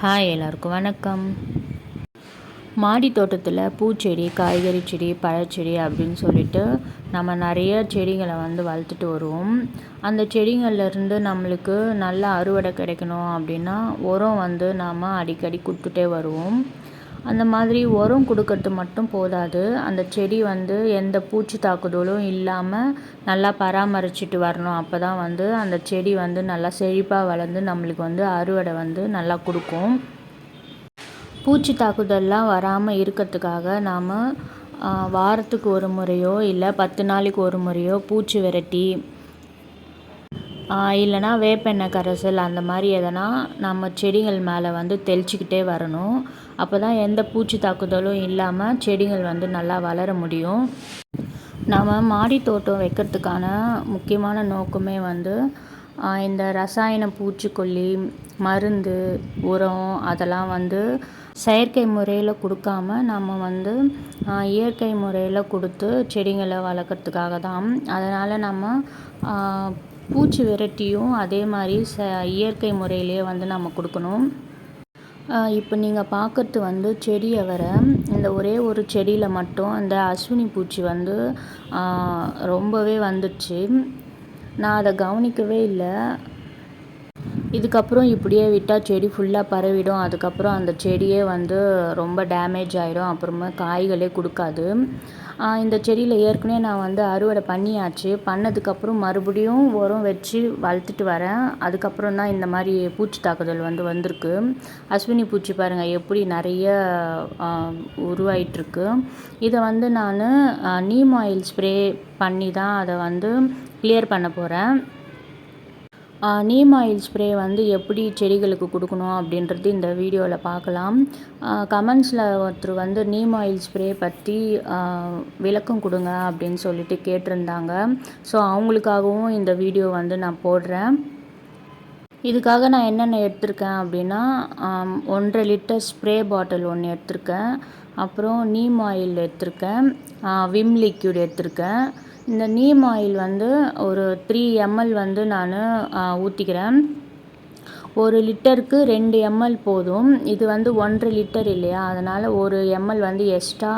Hi, எல்லாருக்கும் வணக்கம். மாடி தோட்டத்தில் பூச்செடி, காய்கறி செடி, பழச்செடி அப்படின்னு சொல்லிட்டு நம்ம நிறைய செடிகளை வளர்த்துட்டு வருவோம். அந்த செடிகள்லேருந்து நம்மளுக்கு நல்ல அறுவடை கிடைக்கணும் அப்படின்னா உரம் நாம் அடிக்கடி கொடுத்துட்டே வருவோம். அந்த மாதிரி உரம் கொடுக்கறது மட்டும் போதாது, அந்த செடி எந்த பூச்சி தாக்குதலும் இல்லாமல் நல்லா பராமரிச்சுட்டு வரணும். அப்போ தான் அந்த செடி நல்லா செழிப்பாக வளர்ந்து நம்மளுக்கு அறுவடை நல்லா கொடுக்கும். பூச்சி தாக்குதல்லாம் வராமல் இருக்கிறதுக்காக நாம் வாரத்துக்கு ஒரு முறையோ இல்லை 10 நாளைக்கு ஒரு முறையோ பூச்சி விரட்டி இல்லைனா வேப்பெண்ணெய் கரைசல் அந்த மாதிரி எதனா நம்ம செடிகள் மேலே தெளிச்சிக்கிட்டே வரணும். அப்போ தான் எந்த பூச்சி தாக்குதலும் இல்லாமல் செடிகள் நல்லா வளர முடியும். நம்ம மாடி தோட்டம் வைக்கிறதுக்கான முக்கியமான நோக்கமே இந்த ரசாயன பூச்சிக்கொல்லி மருந்து உரம் அதெல்லாம் செயற்கை முறையில் கொடுக்காம நம்ம இயற்கை முறையில் கொடுத்து செடிகளை வளர்க்குறதுக்காக தான். அதனால் நம்ம பூச்சி விரட்டியும் அதே மாதிரி இயற்கை முறையிலேயே நம்ம கொடுக்கணும். இப்போ நீங்கள் பார்க்குறது செடியை வர இந்த ஒரே ஒரு செடியில் மட்டும் இந்த அஸ்வினி பூச்சி ரொம்பவே வந்துடுச்சு. நான் அதை கவனிக்கவே இல்லை. இதுக்கப்புறம் இப்படியே விட்டால் செடி ஃபுல்லாக பரவிடும். அதுக்கப்புறம் அந்த செடியே ரொம்ப டேமேஜ் ஆகிடும். அப்புறமா காய்களே கொடுக்காது. இந்த செடியில் ஏற்கனவே நான் அறுவடை பண்ணியாச்சு. பண்ணதுக்கப்புறம் மறுபடியும் உரம் வச்சு வளர்த்துட்டு வரேன். அதுக்கப்புறம் தான் இந்த மாதிரி பூச்சி தாக்குதல் வந்திருக்கு. அஸ்வினி பூச்சி பாருங்கள் எப்படி நிறைய உருவாயிட்ருக்கு. இதை நான் நீம் ஆயில் ஸ்ப்ரே பண்ணி தான் அதை கிளியர் பண்ண போகிறேன். நீம் ஆயில் ஸ்ப்ரே எப்படி செடிகளுக்கு கொடுக்கணும் அப்படின்றது இந்த வீடியோவில் பார்க்கலாம். கமெண்ட்ஸில் ஒருத்தர் நீம் ஆயில் ஸ்ப்ரே பற்றி விளக்கம் கொடுங்க அப்படின்னு சொல்லிட்டு கேட்டிருந்தாங்க. ஸோ அவங்களுக்காகவும் இந்த வீடியோ நான் போடுறேன். இதுக்காக நான் என்னென்ன எடுத்திருக்கேன் அப்படின்னா 1.5 லிட்டர் ஸ்ப்ரே பாட்டில் ஒன்று எடுத்திருக்கேன். அப்புறம் நீம் ஆயில் எடுத்திருக்கேன். விம் லிக்யூட் எடுத்திருக்கேன். இந்த நீம் ஆயில் ஒரு 3 ml நான் ஊற்றிக்கிறேன். 1 லிட்டருக்கு 2 ml போதும். இது 1.5 லிட்டர் இல்லையா, அதனால் 1 ml எக்ஸ்ட்ரா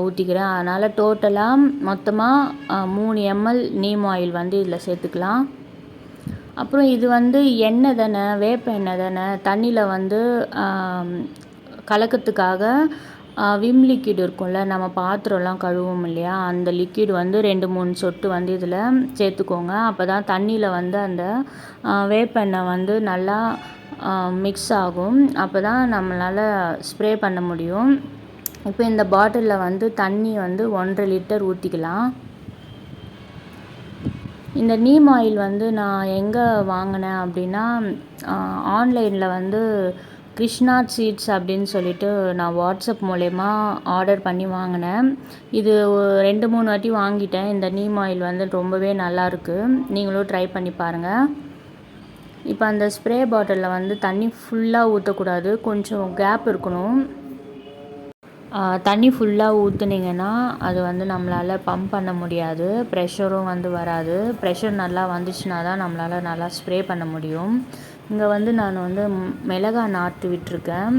ஊற்றிக்கிறேன். அதனால் டோட்டலாக மொத்தமாக 3 ml நீம் ஆயில் இதில் சேர்த்துக்கலாம். அப்புறம் இது எண்ணெய் தானே, வேப்ப எண்ணெய் தானே, தண்ணியில் கலக்கிறதுக்காக விம் லிக்விட் இருக்கும்ல, நம்ம பாத்திரம்லாம் கழுவோம் இல்லையா, அந்த லிக்விட் 2-3 சொட்டு இதில் சேர்த்துக்கோங்க. அப்போ தான் தண்ணியில் அந்த வேப்பெண்ணெய் நல்லா மிக்ஸ் ஆகும். அப்போ தான் நம்மளால் ஸ்ப்ரே பண்ண முடியும். இப்போ இந்த பாட்டிலில் தண்ணி 1.5 லிட்டர் ஊற்றிக்கலாம். இந்த நீம் ஆயில் நான் எங்கே வாங்கினேன் அப்படின்னா, ஆன்லைனில் கிருஷ்ணா சீட்ஸ் அப்படின்னு சொல்லிட்டு நான் வாட்ஸ்அப் மூலயமா ஆர்டர் பண்ணி வாங்கினேன். இது 2-3 வாட்டி வாங்கிட்டேன். இந்த நீம் ஆயில் ரொம்பவே நல்லாயிருக்கு. நீங்களும் ட்ரை பண்ணி பாருங்கள். இப்போ அந்த ஸ்ப்ரே பாட்டிலில் தண்ணி ஃபுல்லாக ஊற்றக்கூடாது, கொஞ்சம் கேப் இருக்கணும். தண்ணி ஃபுல்லாக ஊற்றுனீங்கன்னா அது நம்மளால் பம்ப் பண்ண முடியாது, ப்ரெஷரும் வராது. ப்ரெஷர் நல்லா வந்துச்சுன்னா தான் நம்மளால் நல்லா ஸ்ப்ரே பண்ண முடியும். இங்கே நான் மிளகாய் நாற்று விட்டுருக்கேன்.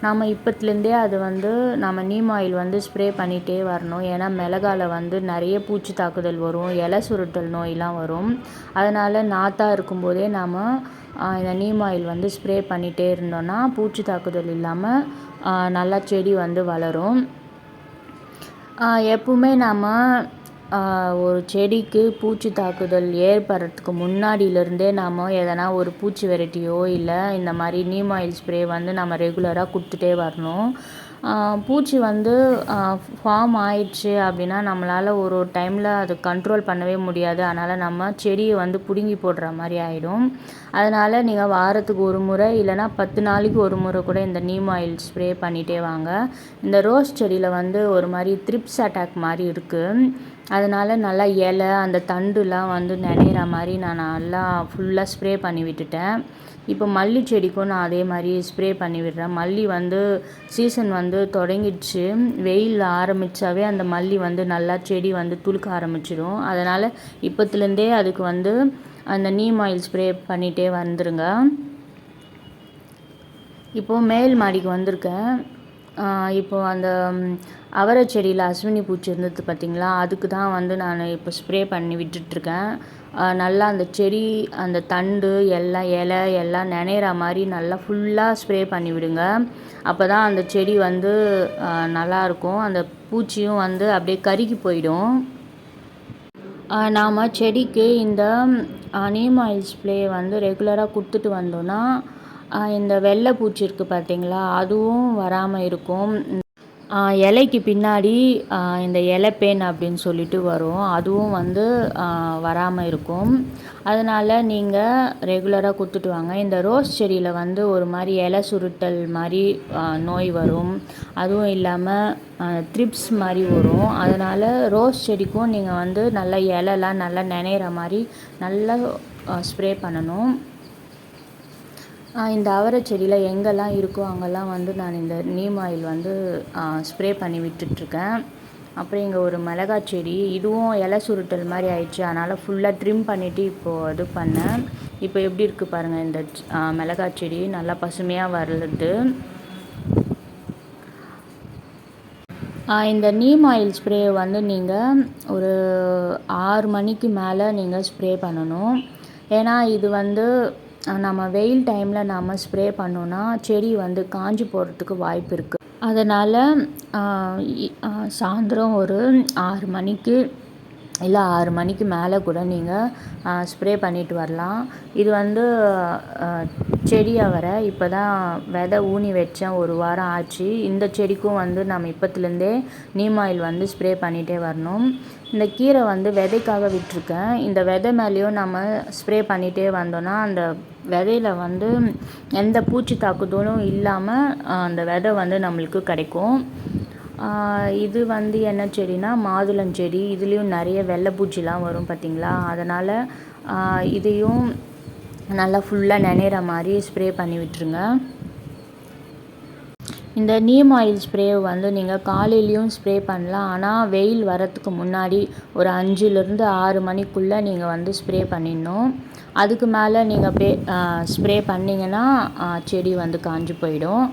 நாம் இப்போத்துலேருந்தே அது நம்ம நீம் ஆயில் ஸ்ப்ரே பண்ணிகிட்டே வரணும். ஏன்னா மிளகாயில் நிறைய பூச்சி தாக்குதல் வரும், இலை சுருட்டல் நோயெலாம் வரும். அதனால் நாற்றாக இருக்கும்போதே நாம் இந்த நீம் ஆயில் ஸ்ப்ரே பண்ணிகிட்டே இருந்தோன்னா பூச்சி தாக்குதல் இல்லாமல் நல்லா செடி வளரும். எப்பவுமே நாம் ஒரு செடிக்கு பூச்சி தாக்குதல் ஏற்படுறதுக்கு முன்னாடியிலேருந்தே நாம் எதனா ஒரு பூச்சி வெரைட்டியோ இல்லை இந்த மாதிரி நீம் ஆயில் ஸ்ப்ரே நம்ம ரெகுலராக கொடுத்துட்டே வரணும். பூச்சி ஃபார்ம் ஆயிடுச்சு அப்படின்னா நம்மளால் ஒரு டைமில் அது கண்ட்ரோல் பண்ணவே முடியாது. அதனால் நம்ம செடியை பிடுங்கி போடுற மாதிரி ஆகிடும். அதனால் நீங்கள் வாரத்துக்கு ஒரு முறை இல்லைனா 10 நாளைக்கு ஒரு முறை கூட இந்த நீம் ஆயில் ஸ்ப்ரே பண்ணிகிட்டே வாங்க. இந்த ரோஸ் செடியில் ஒரு மாதிரி த்ரிப்ஸ் அட்டாக் மாதிரி இருக்குது. அதனால் நல்லா இலை அந்த தண்டுலாம் நனையிற மாதிரி நான் நல்லா ஃபுல்லாக ஸ்ப்ரே பண்ணி விட்டுட்டேன். இப்போ மல்லி செடிக்கும் நான் அதே மாதிரி ஸ்ப்ரே பண்ணி விடுறேன். மல்லி சீசன் தொடங்கிடுச்சு. வெயில் ஆரம்பித்தாவே அந்த மல்லி நல்லா செடி துளுக்க ஆரம்பிச்சிடும். அதனால் இப்போத்துலேருந்தே அதுக்கு அந்த நீம் ஆயில் ஸ்ப்ரே பண்ணிகிட்டே வந்துருங்க. இப்போது மேல் மாடிக்கு வந்திருக்கேன். இப்போது அந்த அவரை செடியில் அஸ்வினி பூச்சி இருந்தது பார்த்திங்களா, அதுக்கு தான் வந்து நான் இப்போ ஸ்ப்ரே பண்ணி விட்டுட்ருக்கேன். நல்லா அந்த செடி, அந்த தண்டு எல்லாம் இலை எல்லாம் நனையிற மாதிரி நல்லா ஃபுல்லாக ஸ்ப்ரே பண்ணி விடுங்க. அப்போ தான் அந்த செடி வந்து நல்லாயிருக்கும். அந்த பூச்சியும் வந்து அப்படியே கருகி போயிடும். நாம் செடிக்கு இந்த நீம் ஆயில் ஸ்ப்ரே வந்து ரெகுலராக கொடுத்துட்டு வந்தோன்னா இந்த வெள்ளை பூச்சி இருக்குது பார்த்தீங்களா, அதுவும் வராமல் இருக்கும். இலைக்கு பின்னாடி இந்த இலைப்பேன் அப்படின்னு சொல்லிட்டு வரும், அதுவும் வந்து வராமல் இருக்கும். அதனால் நீங்கள் ரெகுலராக கொடுத்துட்டு வாங்க. இந்த ரோஸ் செடியில் வந்து ஒரு மாதிரி இலை சுருட்டல் மாதிரி நோய் வரும். அதுவும் இல்லாமல் த்ரிப்ஸ் மாதிரி வரும். அதனால் ரோஸ் செடிக்கும் நீங்கள் வந்து நல்லா இலைலாம் நல்லா நனையிற மாதிரி நல்லா ஸ்ப்ரே பண்ணணும். இந்த அவரை செடியில் எங்கெல்லாம் இருக்கோ அங்கெல்லாம் வந்து நான் இந்த நீம் ஆயில் வந்து ஸ்ப்ரே பண்ணி விட்டுட்ருக்கேன். அப்புறம் இங்கே ஒரு மிளகாய் செடி, இதுவும் இலை சுருட்டல் மாதிரி ஆயிடுச்சு. அதனால் ஃபுல்லாக ட்ரிம் பண்ணிவிட்டு இப்போது இது பண்ணேன். இப்போ எப்படி இருக்குது பாருங்கள், இந்த மிளகாய் செடி நல்லா பசுமையாக வருது. இந்த நீம் ஆயில் ஸ்ப்ரே வந்து நீங்கள் ஒரு 6 மணிக்கு மேலே நீங்கள் ஸ்ப்ரே பண்ணணும். ஏன்னா இது வந்து நம்ம வெயில் டைமில் நம்ம ஸ்ப்ரே பண்ணோன்னா செடி வந்து காஞ்சி போகிறதுக்கு வாய்ப்பு இருக்குது. அதனால் சாயந்தரம் ஒரு 6 மணிக்கு இல்லை 6 மணிக்கு மேலே கூட நீங்கள் ஸ்ப்ரே பண்ணிட்டு வரலாம். இது வந்து செடி அவரை இப்போ தான் விதை ஊனி வச்சேன், 1 வாரம் ஆச்சு. இந்த செடிக்கும் வந்து நம்ம இப்போத்துலேருந்தே நீம் ஆயில் வந்து ஸ்ப்ரே பண்ணிகிட்டே வரணும். இந்த கீரை வந்து விதைக்காக விட்டுருக்கேன். இந்த விதை மேலேயும் நம்ம ஸ்ப்ரே பண்ணிகிட்டே வந்தோன்னா அந்த விதையில வந்து எந்த பூச்சி தாக்குதலும் இல்லாமல் அந்த விதை வந்து நம்மளுக்கு கிடைக்கும். இது வந்து என்ன செடினா மாதுளஞ்செடி. இதுலேயும் நிறைய வெள்ளை பூச்சிலாம் வரும் பார்த்திங்களா, அதனால் இதையும் நல்லா ஃபுல்லாக நனையிற மாதிரி ஸ்ப்ரே பண்ணி விட்டுருங்க. இந்த நீம் ஆயில் ஸ்ப்ரே வந்து நீங்கள் காலையிலையும் ஸ்ப்ரே பண்ணலாம். ஆனால் வெயில் வரத்துக்கு முன்னாடி ஒரு 5லேருந்து 6 மணிக்குள்ளே நீங்கள் வந்து ஸ்ப்ரே பண்ணிடணும். அதுக்கு மேலே நீங்கள் ஸ்ப்ரே பண்ணிங்கன்னா செடி வந்து காஞ்சி போயிடும்.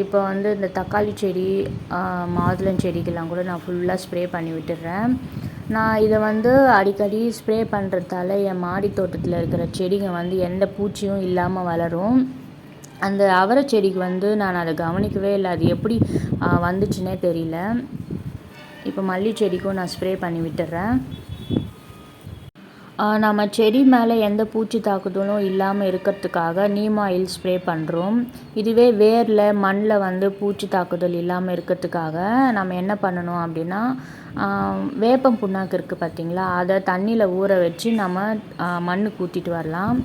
இப்போ வந்து இந்த தக்காளி செடி, மாதுளம் செடிக்கெல்லாம் கூட நான் ஃபுல்லாக ஸ்ப்ரே பண்ணி விட்டுடுறேன். நான் இதை வந்து அடிக்கடி ஸ்ப்ரே பண்ணுறதால என் மாடி தோட்டத்தில் இருக்கிற செடிங்க வந்து எந்த பூச்சியும் இல்லாமல் வளரும். அந்த அவரை செடிக்கு வந்து நான் அதை கவனிக்கவே இல்லை, அது எப்படி வந்துச்சுன்னே தெரியல. இப்போ மல்லி செடிக்கும் நான் ஸ்ப்ரே பண்ணி விட்டுடுறேன். நம்ம செடி மேலே எந்த பூச்சி தாக்குதலும் இல்லாமல் இருக்கிறதுக்காக நீம் ஆயில் ஸ்ப்ரே பண்ணுறோம். இதுவே வேரில் மண்ணில் வந்து பூச்சி தாக்குதல் இல்லாமல் இருக்கிறதுக்காக நம்ம என்ன பண்ணணும் அப்படின்னா, வேப்பம் புண்ணாக்கு இருக்குது பார்த்திங்களா, அதை தண்ணியில் ஊற வச்சு நம்ம மண்ணுக்கு ஊற்றிட்டு வரலாம்.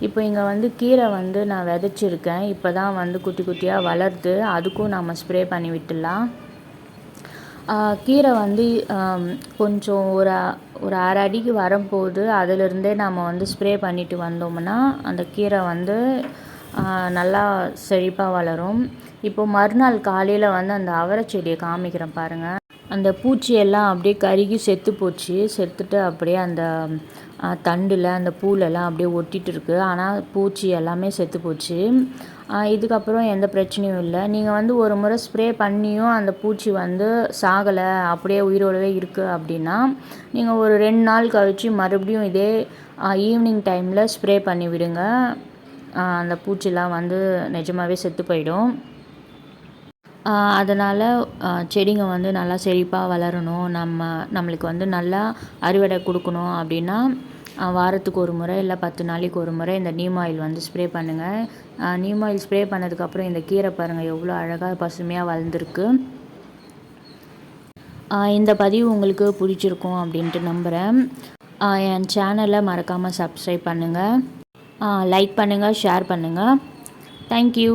இப்போ இங்கே வந்து கீரை வந்து நான் விதைச்சிருக்கேன். இப்போ தான் வந்து குட்டி குட்டியாக வளருது, அதுக்கும் நம்ம ஸ்ப்ரே பண்ணி விட்டுடலாம். கீரை வந்து கொஞ்சம் ஒரு அரை அடிக்கு வரும்போது அதிலிருந்தே நம்ம வந்து ஸ்ப்ரே பண்ணிட்டு வந்தோம்னா அந்த கீரை வந்து நல்லா செழிப்பாக வளரும். இப்போது மறுநாள் காலையில் வந்து அந்த அவரை செடியை காமிக்கிறேன் பாருங்கள். அந்த பூச்சியெல்லாம் அப்படியே கருகி செத்து போச்சு. செத்துட்டு அப்படியே அந்த தண்டில் அந்த பூலெல்லாம் அப்படியே ஒட்டிகிட்டு இருக்குது. ஆனால் பூச்சி எல்லாமே செத்து போச்சு. இதுக்கப்புறம் எந்த பிரச்சனையும் இல்லை. நீங்கள் வந்து ஒரு முறை ஸ்ப்ரே பண்ணியும் அந்த பூச்சி வந்து சாகலை, அப்படியே உயிரோடவே இருக்குது அப்படின்னா நீங்கள் ஒரு 2 நாள் கழித்து மறுபடியும் இதே ஈவினிங் டைமில் ஸ்ப்ரே பண்ணி விடுங்க. அந்த பூச்சிலாம் வந்து நிஜமாகவே செத்து போயிடும். அதனால் செடிங்க வந்து நல்லா செழிப்பாக வளரணும், நம்மளுக்கு வந்து நல்லா அறுவடை கொடுக்கணும் அப்படின்னா வாரத்துக்கு ஒரு முறை இல்லை 10 நாளைக்கு ஒரு முறை இந்த நீம் ஆயில் வந்து ஸ்ப்ரே பண்ணுங்கள். நீம் ஆயில் ஸ்ப்ரே பண்ணதுக்கப்புறம் இந்த கீரை பாருங்கள் எவ்வளோ அழகாக பசுமையாக வளர்ந்துருக்கு. இந்த பதிவு உங்களுக்கு பிடிச்சிருக்கும் அப்படின்ட்டு நம்புகிறேன். என் சேனலை மறக்காமல் சப்ஸ்கிரைப் பண்ணுங்கள், லைக் பண்ணுங்கள், ஷேர் பண்ணுங்கள். தேங்க்யூ.